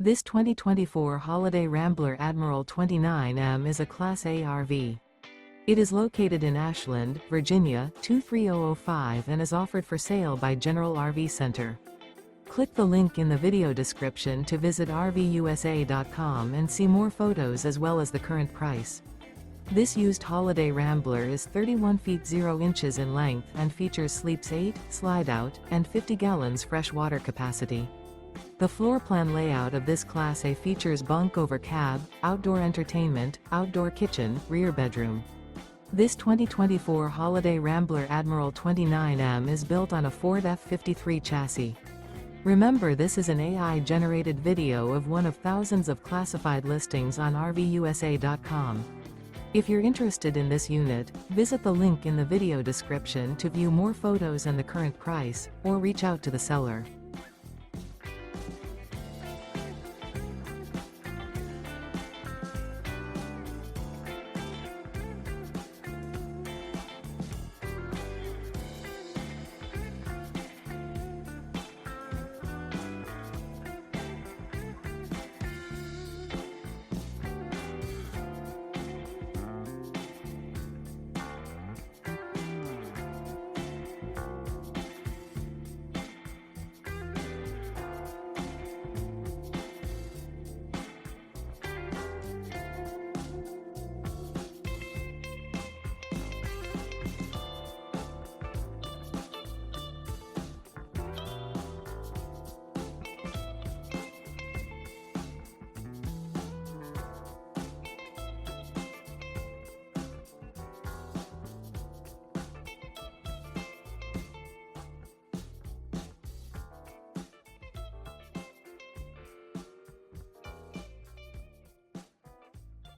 This 2024 Holiday Rambler Admiral 29M is a Class A RV. It is located in Ashland, Virginia, 23005 and is offered for sale by General RV Center. Click the link in the video description to visit RVUSA.com and see more photos as well as the current price. This used Holiday Rambler is 31 feet 0 inches in length and features sleeps 8, slide-out, and 50 gallons fresh water capacity. The floor plan layout of this Class A features bunk over cab, outdoor entertainment, outdoor kitchen, rear bedroom. This 2024 Holiday Rambler Admiral 29M is built on a Ford F-53 chassis. Remember, this is an AI-generated video of one of thousands of classified listings on RVUSA.com. If you're interested in this unit, visit the link in the video description to view more photos and the current price, or reach out to the seller.